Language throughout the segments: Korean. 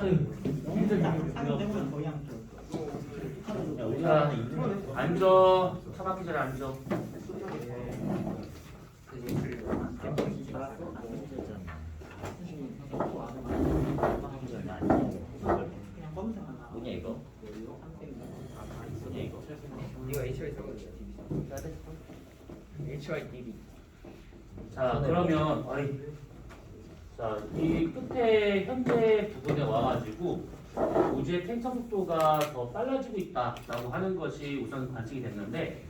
힘들다. 거의 안 줘. 자, 앉아. 차박기 전에 앉아. 뭐냐 이거? 뭐냐 이거? 이거 HY 써보세요. HY DB. 자, 그러면 자, 이 끝에 현재 부분에 와가지고 우주의 팽창 속도가 더 빨라지고 있다라고 하는 것이 우선 관측이 됐는데,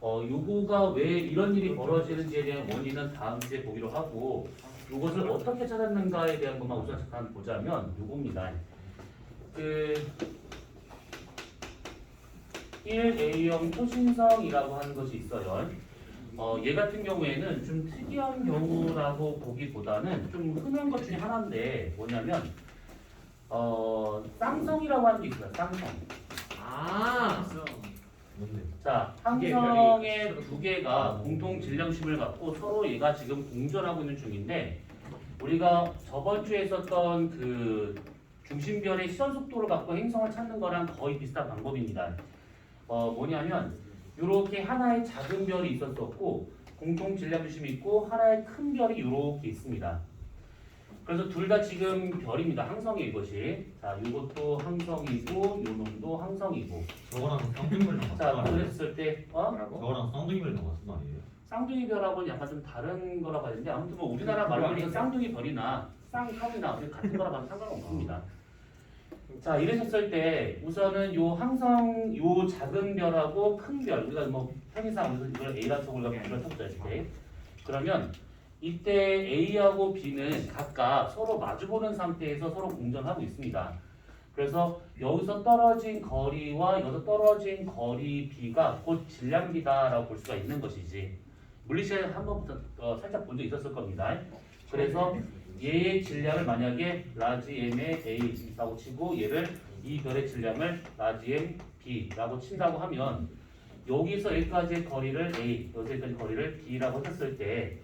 요거가 왜 이런 일이 벌어지는지에 대한 원인은 다음 주에 보기로 하고, 요것을 어떻게 찾았는가에 대한 것만 우선 잠깐 보자면 요겁니다. 그 1A형 초신성이라고 하는 것이 있어요. 얘 같은 경우에는 좀 특이한 경우라고 보기보다는 좀 흔한 것 중에 하나인데 뭐냐면 쌍성이라고 하는 게 있어요. 쌍성. 자, 항성의 두 개가 공통 질량심을 갖고 서로 얘가 지금 공전하고 있는 중인데, 우리가 저번 주에 썼던 그 중심별의 시선 속도를 갖고 행성을 찾는 거랑 거의 비슷한 방법입니다. 뭐냐면 이렇게 하나의 작은 별이 있었었고 공통 질량심이 있고 하나의 큰 별이 이렇게 있습니다. 그래서 둘 다 지금 별입니다. 항성이 이것이. 자, 이것도 항성이고 요 놈도 항성이고. 저거랑 쌍둥이별이랑 자, 같은 말이에요? 그랬을 때 저거랑 쌍둥이별이랑 같은 말이에요? 쌍둥이 별하고는 약간 좀 다른 거라고 하는데, 아무튼 뭐 우리나라 말로는 쌍둥이 별이나 쌍성이나 같은 거라고 하면 상관없습니다. 자, 이러셨을 때 우선은 요 항성 요 작은 별하고 큰 별, 우리가 뭐 편의상 이걸 A라 쳐 우리가 B라 쳤죠 이렇게. 그러면 이때 A하고 B는 각각 서로 마주보는 상태에서 서로 공전하고 있습니다. 그래서 여기서 떨어진 거리와 여기서 떨어진 거리 B가 곧 질량비다라고 볼 수가 있는 것이지. 물리시간에 한 번부터 살짝 본 적 있었을 겁니다. 그래서 얘의 질량을 만약에 라지 m의 a라고 치고 얘를 이 별의 질량을 라지 m b라고 친다고 하면 여기서 여기까지의 거리를 a, 여기까지 거리를 b라고 했을 때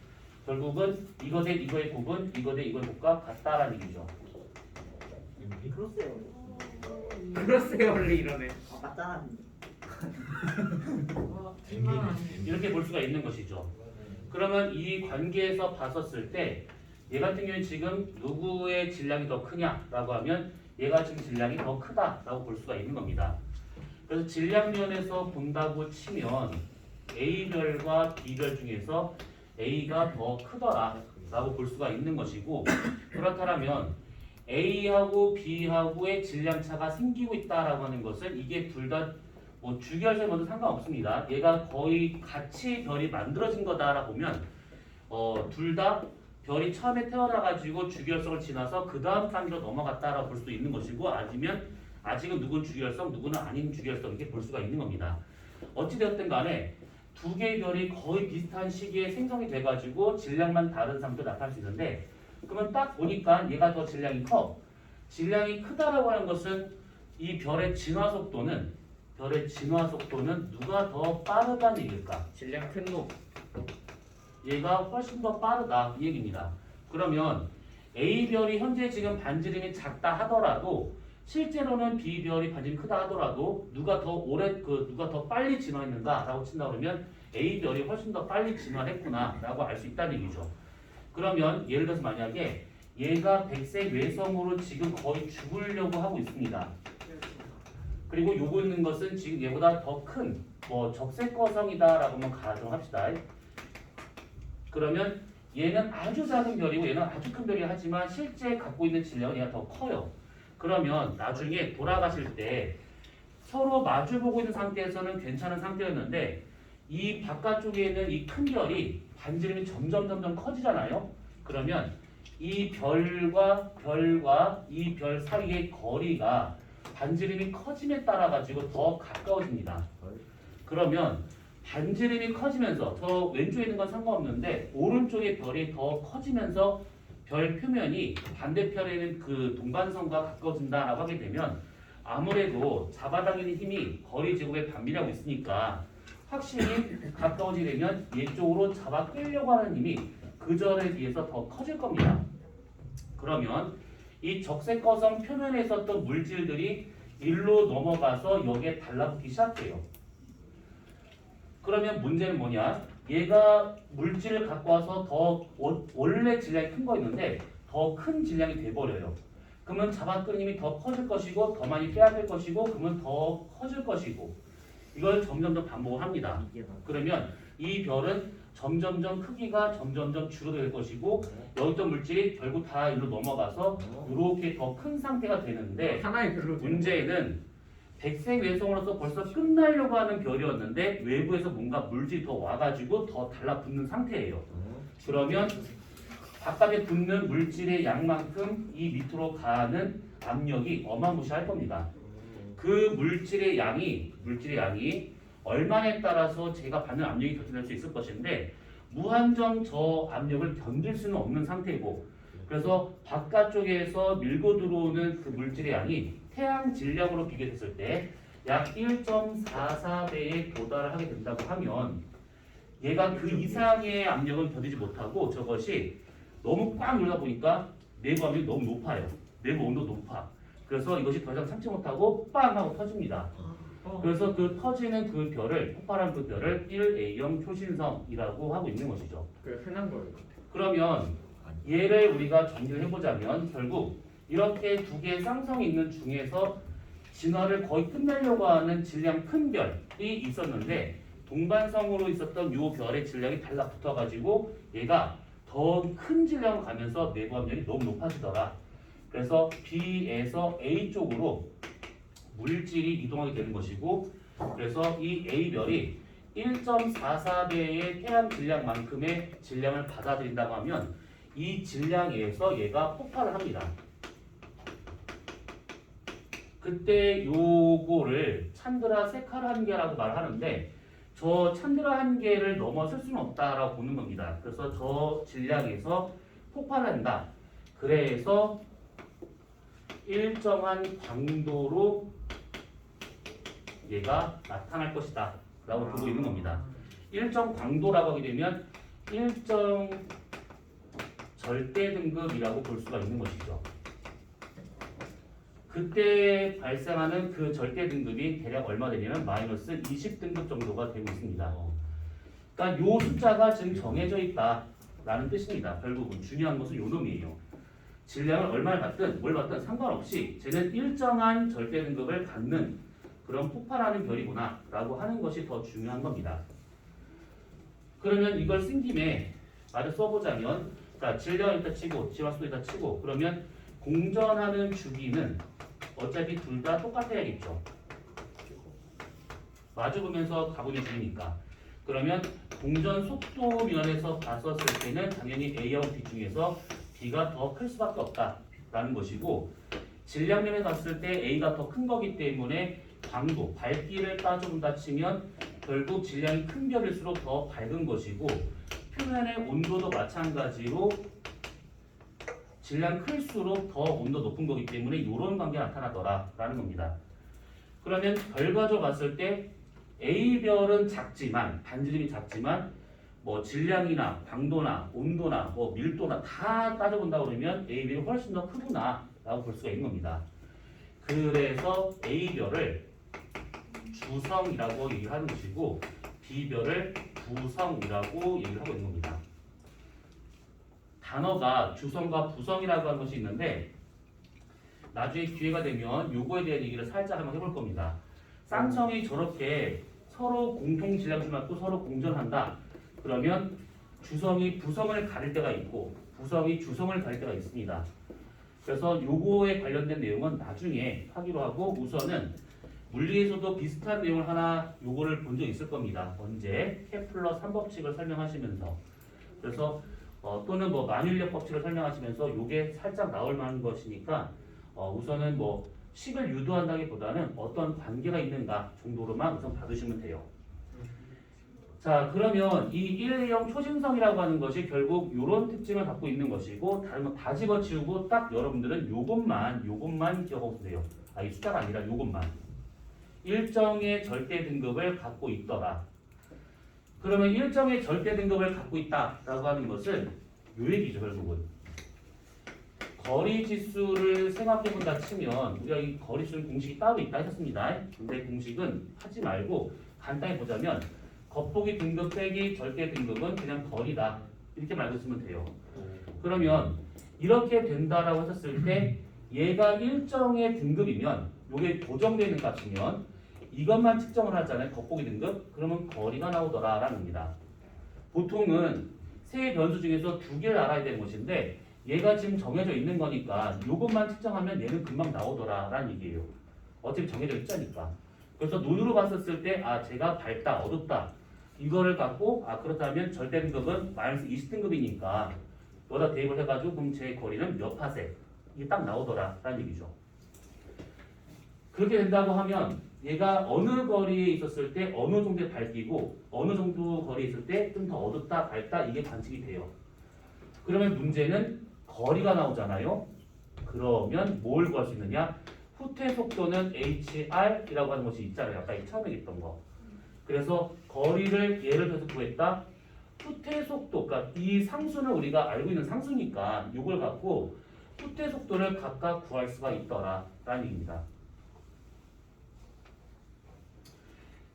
결국은 이거 대 이거의 곱은 이거 대 이거의 곱과 같다라는 얘기죠. 그렇세요. 그렇세요 원래 이러네. 맞잖아. 이렇게 볼 수가 있는 것이죠. 그러면 이 관계에서 봤었을 때 얘 같은 경우는 지금 누구의 질량이 더 크냐라고 하면 얘가 지금 질량이 더 크다라고 볼 수가 있는 겁니다. 그래서 질량면에서 본다고 치면 A별과 B별 중에서 A가 더 크더라라고 볼 수가 있는 것이고, 그렇다면 A하고 B하고의 질량 차가 생기고 있다라고 하는 것은 이게 둘 다 뭐 주기할성 모두 상관없습니다. 얘가 거의 같이 별이 만들어진 거다라고 보면 둘 다 별이 처음에 태어나가지고 주기혈성을 지나서 그 다음 단계로 넘어갔다라고 볼 수도 있는 것이고, 아니면 아직은 누군 주기혈성, 누구는 아닌 주기혈성 이렇게 볼 수가 있는 겁니다. 어찌되었든 간에 두 개의 별이 거의 비슷한 시기에 생성이 돼가지고 질량만 다른 상태로 나타날 수 있는데, 그러면 딱 보니까 얘가 더 질량이 커. 질량이 크다라고 하는 것은 이 별의 진화 속도는 누가 더 빠르다는 얘기일까? 질량 큰 놈. 얘가 훨씬 더 빠르다 이 얘기입니다. 그러면 A별이 현재 지금 반지름이 작다 하더라도 실제로는 B별이 반지름이 크다 하더라도 누가 더 빨리 진화했는가라고 친다 그러면 A별이 훨씬 더 빨리 진화했구나라고 알 수 있다는 얘기죠. 그러면 예를 들어서 만약에 얘가 백색 외성으로 지금 거의 죽으려고 하고 있습니다. 그리고 요거 있는 것은 지금 얘보다 더 큰 적색거성이다라고 한번 가정합시다. 그러면 얘는 아주 작은 별이고 얘는 아주 큰 별이긴 하지만 실제 갖고 있는 질량은 얘가 더 커요. 그러면 나중에 돌아가실 때 서로 마주보고 있는 상태에서는 괜찮은 상태였는데 이 바깥쪽에 있는 이 큰 별이 반지름이 점점 커지잖아요. 그러면 이 별과 이 별 사이의 거리가 반지름이 커짐에 따라 가지고 더 가까워집니다. 그러면 반지름이 커지면서 저 왼쪽에 있는 건 상관없는데 오른쪽의 별이 더 커지면서 별 표면이 반대편에 있는 그 동반선과 가까워진다라고 하게 되면 아무래도 잡아당기는 힘이 거리 제곱에 반비례하고 있으니까 확실히 가까워지게 되면 얘쪽으로 잡아 끌려고 하는 힘이 그 전에 비해서 더 커질 겁니다. 그러면 이 적색거성 표면에 있었던 물질들이 일로 넘어가서 여기에 달라붙기 시작해요. 그러면 문제는 뭐냐? 얘가 물질을 갖고 와서 더 원래 질량이 큰 거 있는데 더 큰 질량이 돼버려요. 그러면 잡아끌림이 더 커질 것이고 더 많이 빼야 될 것이고 그러면 더 커질 것이고 이걸 점점점 반복을 합니다. 그러면 이 별은 점점점 크기가 점점점 줄어들 것이고 여기 있던 물질이 결국 다 이리로 넘어가서 이렇게 더 큰 상태가 되는데 하나의 별로 문제는 백색 외성으로서 벌써 끝나려고 하는 별이었는데 외부에서 뭔가 물질이 더 와가지고 더 달라붙는 상태예요. 그러면 바깥에 붙는 물질의 양만큼 이 밑으로 가는 압력이 어마무시할 겁니다. 그 물질의 양이 얼마에 따라서 제가 받는 압력이 결정될 수 있을 것인데 무한정 저 압력을 견딜 수는 없는 상태고 그래서 바깥쪽에서 밀고 들어오는 그 물질의 양이 태양 질량으로 비교했을 때 약 1.44배에 도달을 하게 된다고 하면 얘가 그 이상의 압력은 견디지 못하고 저것이 너무 꽉 눌러다 보니까 내부 압력이 너무 높아요. 내부 온도 높아. 그래서 이것이 더 이상 참지 못하고 빵 하고 터집니다. 그래서 그 터지는 그 별을 폭발한 그 별을 1A형 초신성이라고 하고 있는 것이죠. 그래 흔한 거예요. 그러면 얘를 우리가 정리를 해보자면 결국 이렇게 두 개의 쌍성이 있는 중에서 진화를 거의 끝내려고 하는 질량 큰 별이 있었는데 동반성으로 있었던 이 별의 질량이 달라붙어가지고 얘가 더 큰 질량으로 가면서 내부 압력이 너무 높아지더라. 그래서 B에서 A 쪽으로 물질이 이동하게 되는 것이고 그래서 이 A별이 1.44배의 태양 질량만큼의 질량을 받아들인다고 하면 이 질량에서 얘가 폭발을 합니다. 그때 요거를 찬드라 세카르 한계라고 말하는데 저 찬드라 한계를 넘어설 수는 없다라고 보는 겁니다. 그래서 저 질량에서 폭발한다. 그래서 일정한 광도로 얘가 나타날 것이다 라고 보고 있는 겁니다. 일정 광도라고 하게 되면 일정 절대 등급이라고 볼 수가 있는 것이죠. 그때 발생하는 그 절대 등급이 대략 얼마 되냐면 마이너스 20등급 정도가 되고 있습니다. 그러니까 요 숫자가 지금 정해져 있다라는 뜻입니다. 결국은 중요한 것은 요 놈이에요. 질량을 얼마를 받든 뭘 받든 상관없이 쟤는 일정한 절대 등급을 갖는 그런 폭발하는 별이구나 라고 하는 것이 더 중요한 겁니다. 그러면 이걸 쓴 김에 말을 써보자면 자, 질량을 일단 치고 지화수도 일단 치고 그러면 공전하는 주기는 어차피 둘 다 똑같아야겠죠. 마주보면서 가보면 주기니까. 그러면 공전 속도 면에서 봤었을 때는 당연히 A하고 B 중에서 B가 더 클 수밖에 없다라는 것이고 질량 면에 봤을 때 A가 더 큰 거기 때문에 광도, 밝기를 따져본다 치면 결국 질량이 큰 별일수록 더 밝은 것이고 표면의 온도도 마찬가지로 질량 클수록 더 온도 높은 거기 때문에 이런 관계가 나타나더라라는 겁니다. 그러면 결과적으로 봤을 때 A별은 작지만 반지름이 작지만 뭐 질량이나 광도나 온도나 뭐 밀도나 다 따져본다 그러면 A별이 훨씬 더 크구나라고 볼 수가 있는 겁니다. 그래서 A별을 주성이라고 얘기를 하는 것이고 B별을 부성이라고 얘기를 하고 있는 겁니다. 단어가 주성과 부성이라고 하는 것이 있는데 나중에 기회가 되면 요거에 대한 얘기를 살짝 한번 해볼 겁니다. 쌍성이 저렇게 서로 공통 질량을 갖고 서로 공전한다. 그러면 주성이 부성을 가릴 때가 있고 부성이 주성을 가릴 때가 있습니다. 그래서 요거에 관련된 내용은 나중에 하기로 하고 우선은 물리에서도 비슷한 내용을 하나 요거를 본 적 있을 겁니다. 언제? 케플러 3법칙을 설명하시면서 그래서 또는 뭐 만율력 법칙을 설명하시면서 요게 살짝 나올 만한 것이니까 우선은 뭐 식을 유도한다기보다는 어떤 관계가 있는가 정도로만 우선 받으시면 돼요. 자 그러면 이 1A형 초신성이라고 하는 것이 결국 이런 특징을 갖고 있는 것이고 다른 거 다 집어치우고 딱 여러분들은 요것만 기억하고 있어요. 이 숫자가 아니라 요것만 일정의 절대 등급을 갖고 있더라. 그러면 일정의 절대 등급을 갖고 있다라고 하는 것은 요 얘기죠. 결국은 거리 지수를 생각해 본다 치면 우리가 이 거리 지수 공식이 따로 있다 했었습니다. 근데 공식은 하지 말고 간단히 보자면 겉보기 등급 빼기 절대 등급은 그냥 거리다. 이렇게 말고 쓰면 돼요. 그러면 이렇게 된다라고 했었을 때 얘가 일정의 등급이면 이게 고정되어 있는 값이면 이것만 측정을 하잖아요. 겉보기 등급. 그러면 거리가 나오더라라는 겁니다. 보통은 세 변수 중에서 두 개를 알아야 되는 것인데 얘가 지금 정해져 있는 거니까 이것만 측정하면 얘는 금방 나오더라라는 얘기예요. 어차피 정해져 있자니까. 그래서 눈으로 봤었을 때 아 제가 밝다 어둡다 이거를 갖고 아 그렇다면 절대 등급은 마이너스 20등급이니까 여기다 대입을 해가지고 그럼 제 거리는 몇 파세 이게 딱 나오더라라는 얘기죠. 그렇게 된다고 하면 얘가 어느 거리에 있었을 때 어느 정도의 밝기고 어느 정도 거리에 있을 때 좀 더 어둡다 밝다 이게 관측이 돼요. 그러면 문제는 거리가 나오잖아요. 그러면 뭘 구할 수 있느냐? 후퇴 속도는 HR이라고 하는 것이 있잖아요. 아까 처음에 했던 거. 그래서 거리를 예를 들어서 구했다. 후퇴 속도, 그러니까 이 상수는 우리가 알고 있는 상수니까 이걸 갖고 후퇴 속도를 각각 구할 수가 있더라라는 얘기입니다.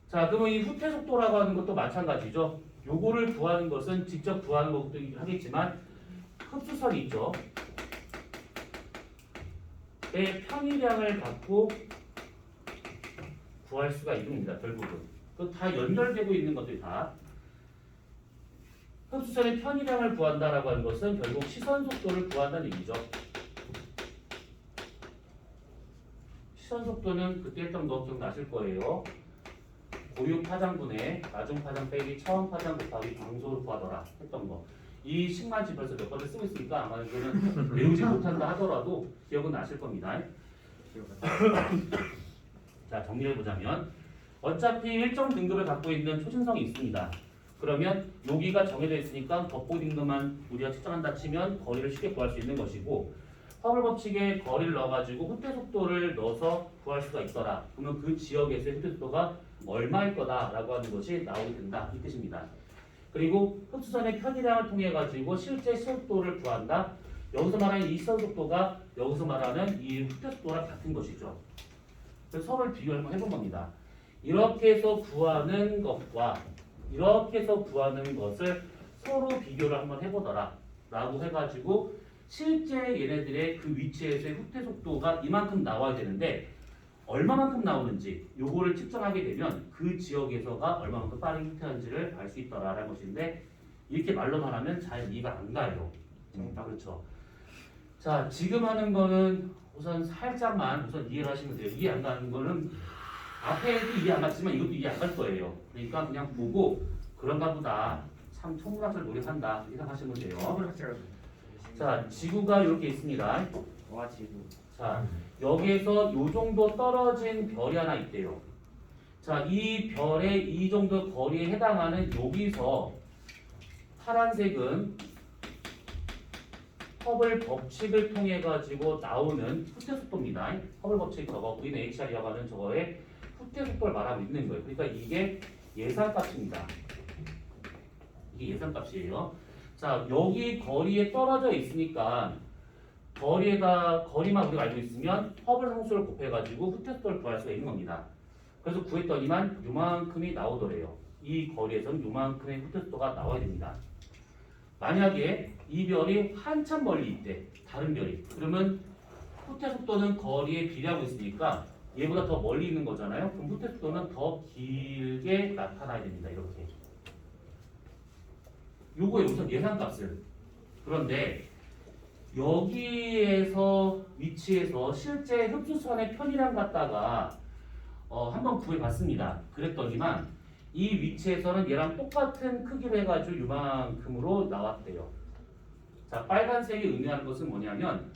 자, 그러면 이 후퇴 속도라고 하는 것도 마찬가지죠. 요거를 구하는 것은 직접 구하는 것도 하겠지만 흡수선이 있죠. 의 편의량을 갖고 구할 수가 있는 겁니다. 결국은. 그 다 연결되고 있는 것들이 다. 흡수선의 편의량을 구한다라고 하는 것은 결국 시선 속도를 구한다는 얘기죠. 시선 속도는 그때 했던 거 기억나실 거예요. 고유 파장분의 나중 파장 빼기 처음 파장 곱하기 광소를 구하더라 했던 거. 이 식만치 벌써 몇 번을 쓰고 있으니까 아마 이거는 외우지 못한다 하더라도 기억은 나실 겁니다. 자, 정리해보자면 어차피 일정 등급을 갖고 있는 초신성이 있습니다. 그러면 여기가 정해져 있으니까 겉보기 등급만 우리가 측정한다 치면 거리를 쉽게 구할 수 있는 것이고 허블 법칙에 거리를 넣어가지고 후퇴 속도를 넣어서 구할 수가 있더라. 그러면 그 지역에서의 후퇴 속도가 얼마일 거다라고 하는 것이 나오게 된다. 이 뜻입니다. 그리고 흡수선의 편의량을 통해 가지고 실제 시속도를 구한다. 여기서 말하는 이 시선 속도가 여기서 말하는 이 후퇴 속도랑 같은 것이죠. 그래서 서로를 비교를 한번 해본 겁니다. 이렇게 해서 구하는 것과 이렇게 해서 구하는 것을 서로 비교를 한번 해보더라 라고 해가지고 실제 얘네들의 그 위치에서의 후퇴 속도가 이만큼 나와야 되는데 얼마만큼 나오는지 요거를 측정하게 되면 그 지역에서가 얼마만큼 빠르게 후퇴하는지를 알 수 있더라라는 것인데 이렇게 말로만 하면 잘 이해가 안 가요. 아, 그렇죠. 자, 지금 하는 거는 우선 살짝만 우선 이해를 하시면 돼요. 이해 안 가는 거는 앞에도 이해 안 갔지만 이것도 이해 안 갈 거예요. 그러니까 그냥 보고 그런가 보다 참 천문학을 노력한다 이렇게 생각하시면 돼요. 자, 지구가 이렇게 있습니다. 와 지구. 자, 여기에서 요 정도 떨어진 별이 하나 있대요. 자, 이 별의 이 정도 거리에 해당하는 여기서 파란색은 허블 법칙을 통해 가지고 나오는 후퇴 속도입니다. 허블 법칙 저거 우리는 HR이라고 하는 저거의 후퇴 속도를 말하고 있는 거예요. 그러니까 이게 예상값입니다. 이게 예상값이에요. 자, 여기 거리에 떨어져 있으니까 거리만 우리가 알고 있으면 허블 상수를 곱해가지고 후퇴 속도를 구할 수가 있는 겁니다. 그래서 구했더니만 요만큼이 나오더래요. 이 거리에서는 요만큼의 후퇴 속도가 나와야 됩니다. 만약에 이 별이 한참 멀리 있대. 다른 별이. 그러면 후퇴 속도는 거리에 비례하고 있으니까 얘보다 더 멀리 있는 거잖아요. 그럼 후퇴 속도는 더 길게 나타나야 됩니다. 이렇게. 요거의 우선 예상값을. 그런데 여기에서 위치에서 실제 흡수선의 편의량 갖다가 한번 구해봤습니다. 그랬더니만 이 위치에서는 얘랑 똑같은 크기로 해가지고 이만큼으로 나왔대요. 자, 빨간색이 의미하는 것은 뭐냐면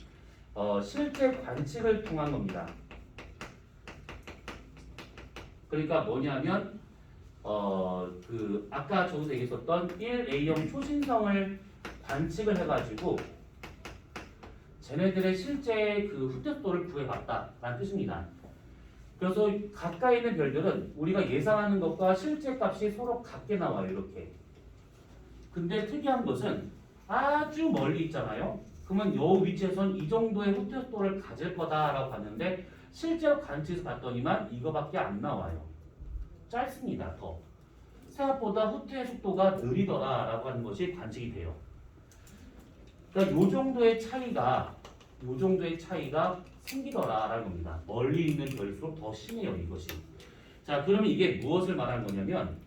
실제 관측을 통한 겁니다. 그러니까 뭐냐면 그 아까 저기서 얘기했었던 1A형 초신성을 관측을 해가지고 쟤네들의 실제 그 후퇴 속도를 구해봤다라는 뜻입니다. 그래서 가까이 있는 별들은 우리가 예상하는 것과 실제 값이 서로 같게 나와요. 이렇게. 근데 특이한 것은 아주 멀리 있잖아요. 그러면 요 위치에선 이 정도의 후퇴 속도를 가질 거다라고 봤는데 실제로 관측에서 봤더니만 이거밖에 안 나와요. 짧습니다. 더. 생각보다 후퇴 속도가 느리더라라고 하는 것이 관측이 돼요. 그러니까 요 정도의 차이가 생기더라라는 겁니다. 멀리 있는 별일수록 더 심해요, 이것이. 자, 그러면 이게 무엇을 말하는 거냐면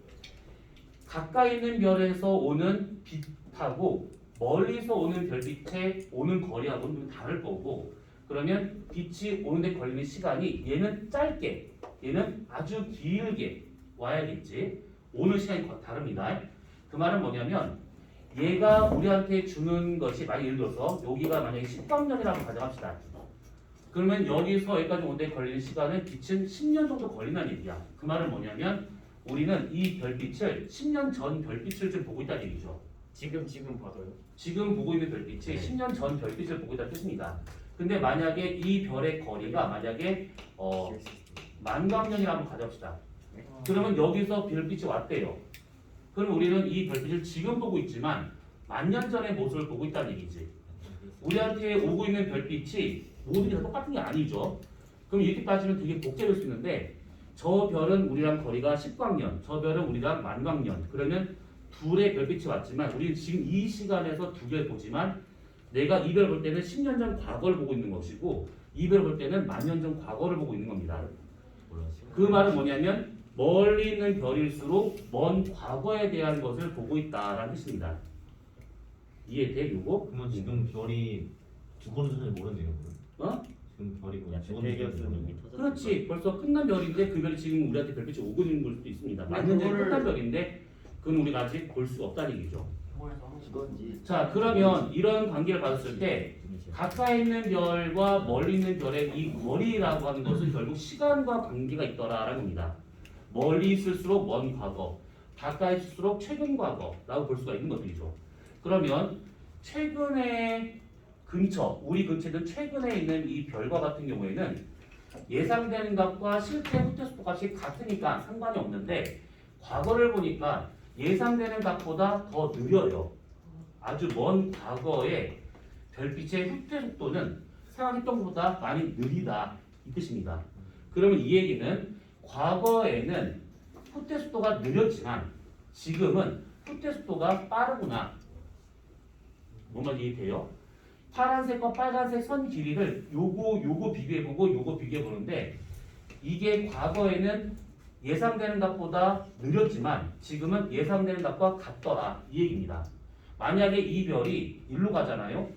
가까이 있는 별에서 오는 빛하고 멀리서 오는 별빛의 오는 거리하고는 좀 다를 거고, 그러면 빛이 오는데 걸리는 시간이 얘는 짧게, 얘는 아주 길게 와야겠지. 오는 시간이 다릅니다. 그 말은 뭐냐면 얘가 우리한테 주는 것이, 만약 예를 들어서 여기가 만약에 10광년이라고 가정합시다. 그러면 여기서 여기까지 오는데 걸리는 시간은 빛은 10년 정도 걸린다는 얘기야. 그 말은 뭐냐면 우리는 이 별빛을 10년 전 별빛을 좀 보고 있다는 얘기죠. 지금 봐도요. 지금 보고 있는 별빛이 10년 전 별빛을 보고 있다는 뜻입니다. 근데 만약에 이 별의 거리가 만약에 만광년이라고 가정합시다. 그러면 여기서 별빛이 왔대요. 그럼 우리는 이 별빛을 지금 보고 있지만 만년 전의 모습을 보고 있다는 얘기지. 우리한테 오고 있는 별빛이 모든 게 다 똑같은 게 아니죠. 그럼 이렇게 따지면 되게 복잡할 수 있는데 저 별은 우리랑 거리가 10광년, 저 별은 우리랑 만광년. 그러면 둘의 별빛이 왔지만 우리는 지금 이 시간에서 두 개를 보지만 내가 이 별 볼 때는 10년 전 과거를 보고 있는 것이고 이 별 볼 때는 만년 전 과거를 보고 있는 겁니다. 그 말은 뭐냐면 멀리 있는 별일수록 먼 과거에 대한 것을 보고 있다라는 뜻입니다. 이해돼? 요거? 그러면 지금 별이 죽어는 사실 모르네요. 어? 지금 별이 뭐 약간 죽었는지 대기업은 모르겠네요. 이미 터졌을 그렇지. 벌써 끝난 별인데 그 별이 지금 우리한테 별빛이 오고 있는 걸 수도 있습니다. 근데 만년 전에 그거를- 끝난 별인데 그건 우리가 아직 볼 수가 없다는 얘기죠. 건지. 자, 그러면 이런 관계를 봤을 때 가까이 있는 별과 멀리 있는 별의 이 거리라고 하는 것은 결국 시간과 관계가 있더라라는 겁니다. 멀리 있을수록 먼 과거, 가까이 있을수록 최근 과거라고 볼 수가 있는 것들이죠. 그러면 최근에 근처, 우리 근처든 최근에 있는 이 별과 같은 경우에는 예상되는 값과 실제 후퇴 속도 값이 같으니까 상관이 없는데 과거를 보니까 예상되는 값보다 더 느려요. 아주 먼 과거에 별빛의 후퇴 속도는 생각했던 것보다 많이 느리다 이 뜻입니다. 그러면 이 얘기는 과거에는 후퇴 속도가 느렸지만 지금은 후퇴 속도가 빠르구나. 뭔가 이해돼요? 파란색과 빨간색 선 길이를 요거 비교해보고 요거 비교해보는데 이게 과거에는 예상되는 값보다 느렸지만 지금은 예상되는 값과 같더라 이 얘기입니다. 만약에 이 별이 일로 가잖아요.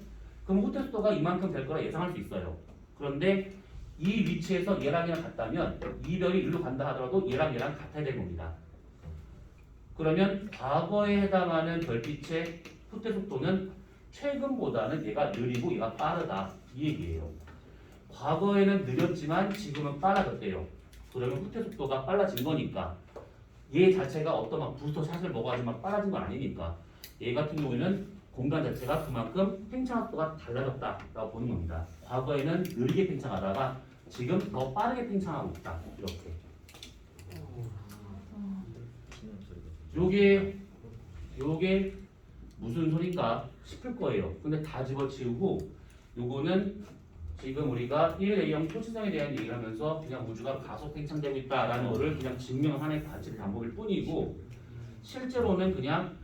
그럼 후퇴 속도가 이만큼 될 거라 예상할 수 있어요. 그런데 이 위치에서 얘랑 같다면 이 별이 일로 간다 하더라도 얘랑 같아야 되는 겁니다. 그러면 과거에 해당하는 별빛의 후퇴 속도는 최근보다는 얘가 느리고 얘가 빠르다 이 얘기예요. 과거에는 느렸지만 지금은 빨라졌대요. 그러면 후퇴 속도가 빨라진 거니까 얘 자체가 어떤 막 부스터 샷을 먹어가지고 막 빨라진 건 아니니까 얘 같은 경우에는 공간 자체가 그만큼 팽창 속도가 달라졌다라고 보는 겁니다. 과거에는 느리게 팽창하다가 지금 더 빠르게 팽창하고 있다 이렇게. 요게 무슨 소린가 싶을 거예요. 근데 다 집어치우고 요거는 지금 우리가 1A형 초신성에 대한 얘기를 하면서 그냥 우주가 가속 팽창되고 있다라는 거를 그냥 증명하는 관측 방법일 뿐이고 실제로는 그냥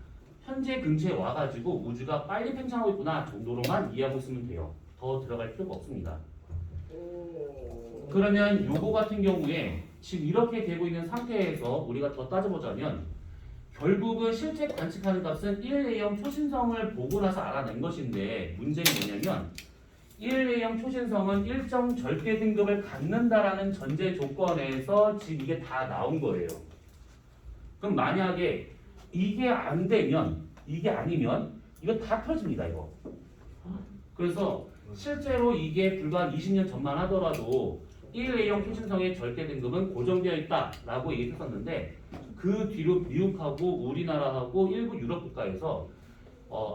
현재 근처에 와가지고 우주가 빨리 팽창하고 있구나 정도로만 이해하고 있으면 돼요. 더 들어갈 필요가 없습니다. 그러면 요거 같은 경우에 지금 이렇게 되고 있는 상태에서 우리가 더 따져보자면 결국은 실제 관측하는 값은 1A형 초신성을 보고 나서 알아낸 것인데 문제는 뭐냐면 1A형 초신성은 일정 절대 등급을 갖는다라는 전제 조건에서 지금 이게 다 나온 거예요. 그럼 만약에 이게 안 되면 이게 아니면 이거 다 틀어집니다 이거. 그래서 실제로 이게 불과 한 20년 전만 하더라도 1A형 초신성의 절대 등급은 고정되어 있다라고 얘기했었는데 그 뒤로 미국하고 우리나라하고 일부 유럽 국가에서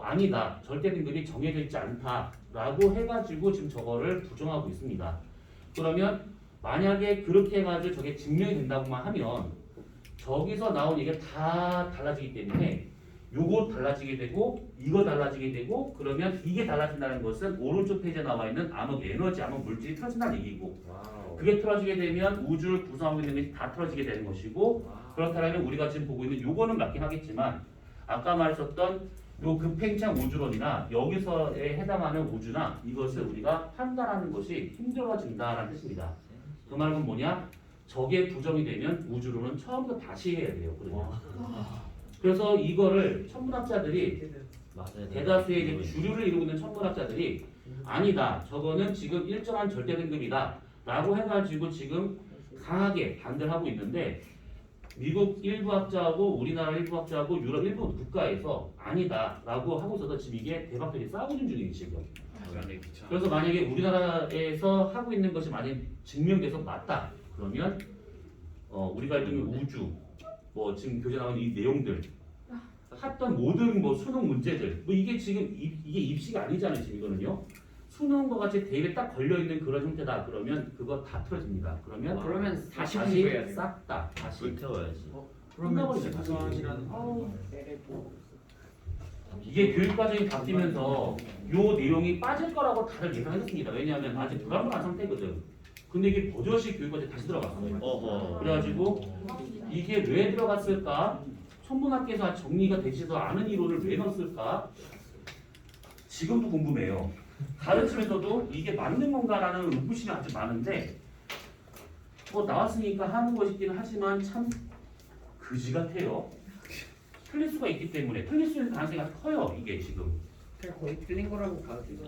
아니다 절대 등급이 정해져 있지 않다라고 해가지고 지금 저거를 부정하고 있습니다. 그러면 만약에 그렇게 해가지고 저게 증명이 된다고만 하면 저기서 나온 이게 다 달라지기 때문에 요거 달라지게 되고 이거 달라지게 되고 그러면 이게 달라진다는 것은 오른쪽 페이지에 나와 있는 암흑 에너지, 암흑 물질이 틀어진다는 얘기고 와우. 그게 틀어지게 되면 우주를 구성하고 있는 것이 다 틀어지게 되는 것이고 와우. 그렇다면 우리가 지금 보고 있는 요거는 맞긴 하겠지만 아까 말했었던 요 급팽창 우주론이나 여기서에 해당하는 우주나 이것을 우리가 판단하는 것이 힘들어진다라는 뜻입니다. 그 말은 뭐냐? 저게 부정이 되면 우주론은 처음부터 다시 해야 돼요. 그래서 이거를 천문학자들이 맞아요. 대다수의 이제 주류를 이루고 있는 천문학자들이 아니다. 저거는 지금 일정한 절대 등급이다. 라고 해가지고 지금 강하게 반대를 하고 있는데 미국 일부 학자하고 우리나라 일부 학자하고 유럽 일부 국가에서 아니다. 라고 하고 있어서 지금 이게 대박들이 싸우고 있는 중이에요. 지금. 그래서 만약에 우리나라에서 하고 있는 것이 만약 증명돼서 맞다. 그러면 우리가 알고 있는 우주 뭐 지금 교재 나오는 이 내용들 했던 모든 뭐 수능 문제들 뭐 이게 지금 이게 입시가 아니잖아요. 지금 이거는요. 수능과 같이 대입에 딱 걸려 있는 그런 형태다. 그러면 그거 다 틀어집니다. 그러면 그러면 다시 공부해야 돼요. 싹 다 다시 불태워야지. 끝나버리죠. 다시. 이게 교육 과정이 바뀌면서 요 내용이 빠질 거라고 다들 예상했습니다. 왜냐하면 아직 불안불안한 상태거든. 근데 이게 버젓이 교육 과정에 다시 들어갔어요. 어허. 그래가지고 이게 왜 들어갔을까? 천문학계에서 정리가 되지도 않은 이론을 왜 넣었을까? 지금도 궁금해요. 가르치면서도 이게 맞는 건가라는 의구심이 아주 많은데 뭐 나왔으니까 하는 것이긴 하지만 참 그지 같아요. 틀릴 수가 있기 때문에 틀릴 수 있는 가능성이 아주 커요. 이게 지금. 그냥 거의 틀린 거라고 봐도 되죠.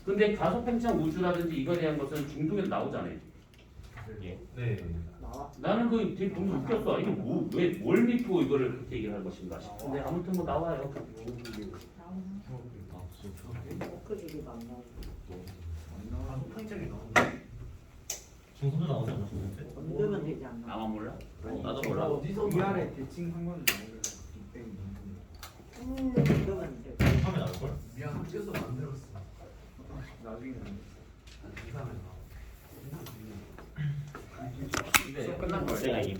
근데 가속팽창 우주라든지 이거에 대한 것은 중동에서 나오잖아요. 네. 나는 그 되게 너무 웃겼어. 이게 뭘 믿고 이거를 그렇게 얘기를 하는 것인가 싶은데 아무튼 뭐 나와요. 중성도 나오지 않았어? 건드면 되지 않나? 나만 몰라? 나도 몰라. 어디서 위아래 대칭 한 건지 모르겠어. 건드면 돼. 처음에 나올 걸? 미안 학교에서 만들었어. 나중에 수업 끝난 거예요. 내가 이김.